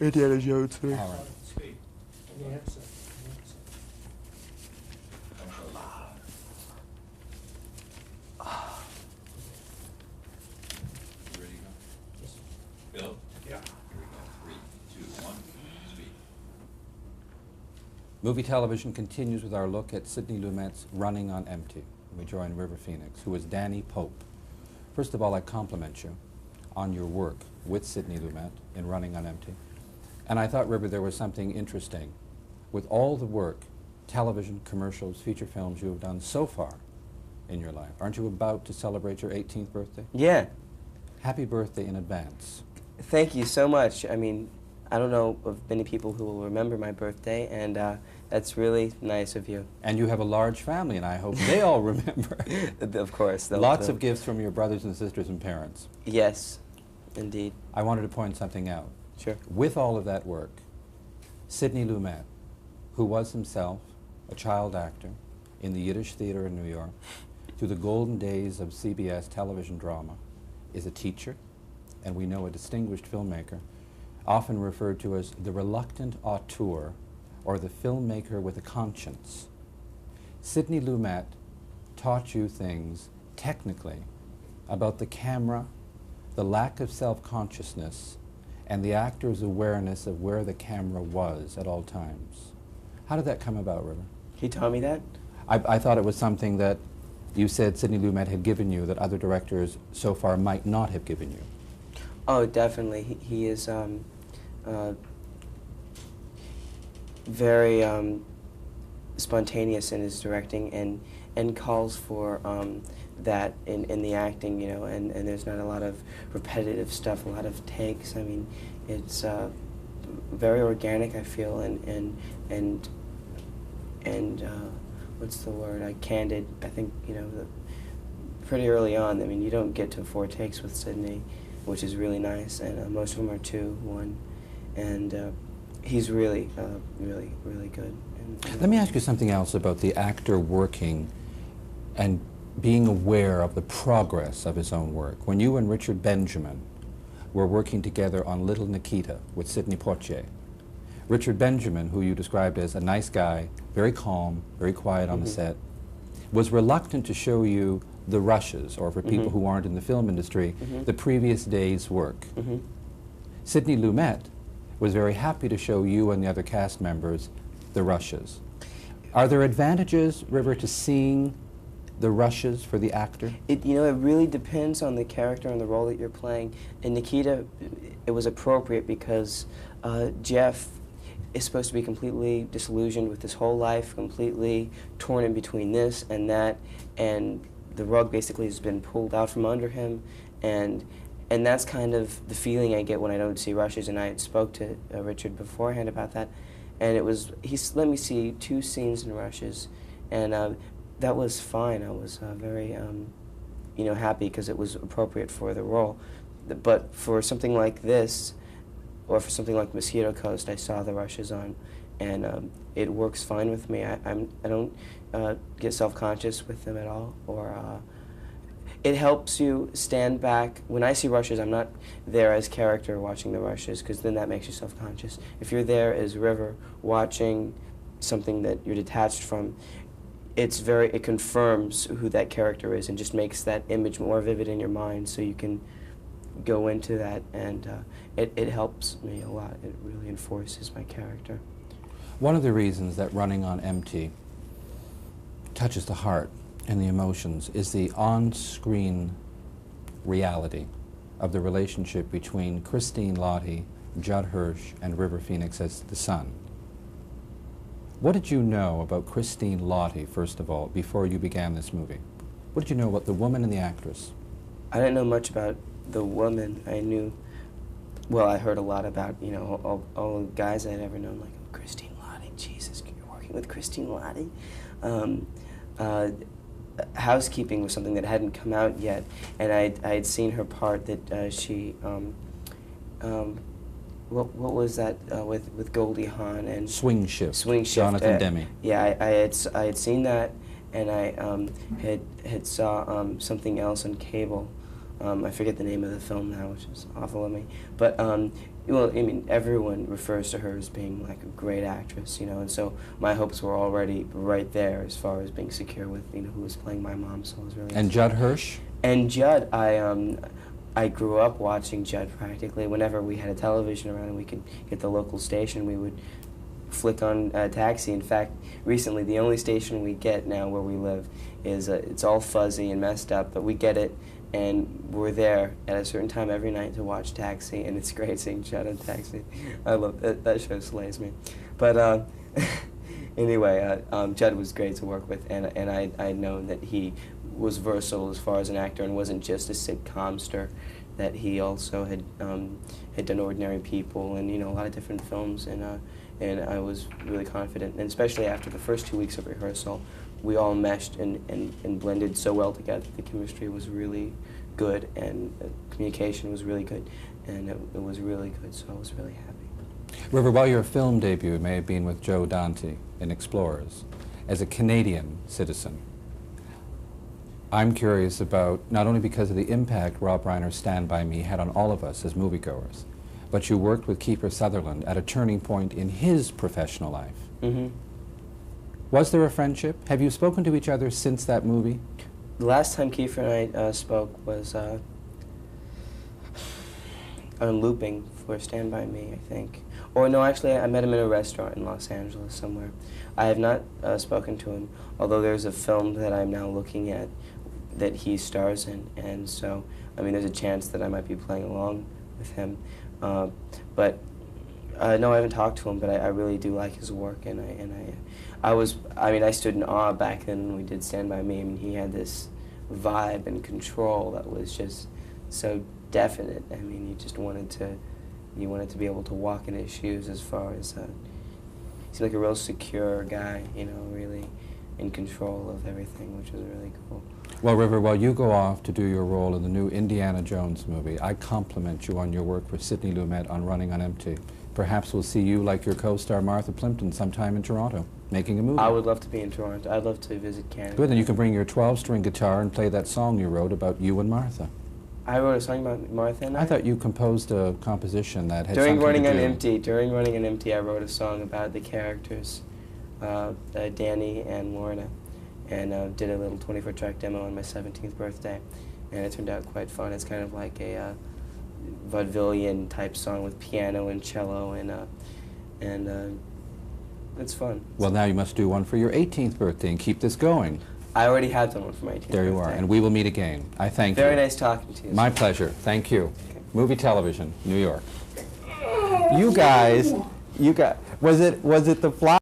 Indiana Jones. Aaron. Bill? Yeah. Here we go. 3, 2, 1, speed. Movie television continues with our look at Sidney Lumet's Running on Empty. We join River Phoenix, who is Danny Pope. First of all, I compliment you on your work with Sidney Lumet in Running on Empty. And I thought, River, there was something interesting with all the work, television, commercials, feature films you have done so far in your life. Aren't you about to celebrate your 18th birthday? Yeah. Happy birthday in advance. Thank you so much. I mean, I don't know of many people who will remember my birthday, and that's really nice of you. And you have a large family, and I hope they all remember. Of course. Lots of gifts from your brothers and sisters and parents. Yes, indeed. I wanted to point something out. Sure. With all of that work, Sidney Lumet, who was himself a child actor in the Yiddish Theater in New York, through the golden days of CBS television drama, is a teacher, and we know a distinguished filmmaker, often referred to as the reluctant auteur, or the filmmaker with a conscience. Sidney Lumet taught you things, technically, about the camera, the lack of self-consciousness, and the actor's awareness of where the camera was at all times. How did that come about, River? He taught me that? I thought it was something that you said Sidney Lumet had given you that other directors so far might not have given you. Oh, definitely. He is very spontaneous in his directing and calls for that in the acting, you know, and there's not a lot of repetitive stuff, a lot of takes. I mean, it's very organic, I feel, and what's the word? Candid. I think, you know, pretty early on. I mean, you don't get to 4 takes with Sidney, which is really nice, and most of them are 2, 1, and he's really, really good. And let me ask you something else about the actor working and being aware of the progress of his own work. When you and Richard Benjamin were working together on Little Nikita with Sidney Poitier, Richard Benjamin, who you described as a nice guy, very calm, very quiet on the set, was reluctant to show you the rushes, or for people who aren't in the film industry, the previous day's work. Sidney Lumet was very happy to show you and the other cast members the rushes. Are there advantages, River, to seeing the rushes for the actor? You know, it really depends on the character and the role that you're playing. In Nikita, it was appropriate because Jeff is supposed to be completely disillusioned with his whole life, completely torn in between this and that, and the rug basically has been pulled out from under him, and that's kind of the feeling I get when I don't see rushes. And I spoke to Richard beforehand about that, and he let me see 2 scenes in rushes, and that was fine. I was very, you know, happy because it was appropriate for the role. But for something like this, or for something like Mosquito Coast, I saw the rushes on, and it works fine with me. I don't get self-conscious with them at all, or it helps you stand back. When I see rushes, I'm not there as character watching the rushes, because then that makes you self-conscious. If you're there as River watching something that you're detached from, it confirms who that character is and just makes that image more vivid in your mind, so you can go into that, and it helps me a lot. It really enforces my character. One of the reasons that Running on Empty touches the heart and the emotions is the on-screen reality of the relationship between Christine Lahti, Judd Hirsch, and River Phoenix as the son. What did you know about Christine Lahti, first of all, before you began this movie? What did you know about the woman and the actress? I didn't know much about the woman. I knew, well, I heard a lot about, you know, all the guys I'd ever known, like, oh, Christine Lahti, Jesus, you're working with Christine Lahti? Housekeeping was something that hadn't come out yet, and I had seen her part that she, what was that with Goldie Hawn and Swing Shift. Swing Shift. Jonathan Demme. Yeah, I had seen that, and I had saw something else on cable. I forget the name of the film now, which is awful of me. But well, I mean, everyone refers to her as being like a great actress, you know, and so my hopes were already right there as far as being secure with, you know, who was playing my mom, so I was really And Judd Hirsch? And Judd, I grew up watching Judd practically. Whenever we had a television around and we could get the local station, we would flick on Taxi. In fact, recently, the only station we get now where we live is, it's all fuzzy and messed up, but we get it, and we're there at a certain time every night to watch Taxi, and it's great seeing Judd on Taxi. I love that. That show slays me. But anyway, Judd was great to work with, and I'd known that he was versatile as far as an actor and wasn't just a sitcomster, that he also had done Ordinary People and, you know, a lot of different films, and I was really confident, and especially after the first 2 weeks of rehearsal, we all meshed and blended so well together. The chemistry was really good, and communication was really good, and it was really good, so I was really happy. River, while your film debut may have been with Joe Dante in Explorers, as a Canadian citizen, I'm curious about, not only because of the impact Rob Reiner's Stand By Me had on all of us as moviegoers, but you worked with Kiefer Sutherland at a turning point in his professional life. Mm-hmm. Was there a friendship? Have you spoken to each other since that movie? The last time Kiefer and I spoke was on looping for Stand By Me, I think. Or no, actually, I met him in a restaurant in Los Angeles somewhere. I have not spoken to him, although there's a film that I'm now looking at that he stars in, and so, I mean, there's a chance that I might be playing along with him. But no, I haven't talked to him, but I really do like his work, and I stood in awe back then when we did Stand By Me. I mean, he had this vibe and control that was just so definite. I mean, you just wanted to be able to walk in his shoes, as far as he seemed like a real secure guy, you know, really in control of everything, which was really cool. Well, River, while you go off to do your role in the new Indiana Jones movie, I compliment you on your work with Sidney Lumet on Running on Empty. Perhaps we'll see you, like your co-star Martha Plimpton, sometime in Toronto, making a movie. I would love to be in Toronto. I'd love to visit Canada. Good, then you can bring your 12-string guitar and play that song you wrote about you and Martha. I wrote a song about Martha and I thought you composed a composition that had During something Running to on do. Empty, I wrote a song about the characters, Danny and Lorna, and did a little 24-track demo on my 17th birthday, and it turned out quite fun. It's kind of like a vaudevillian type song with piano and cello, and it's fun. Well, now you must do one for your 18th birthday and keep this going. I already had done one for my 18th There you are, birthday. and we will meet again. I thank you. Very nice talking to you. My pleasure. Thank you. Okay. Movie Television, New York. You guys, was it the fly?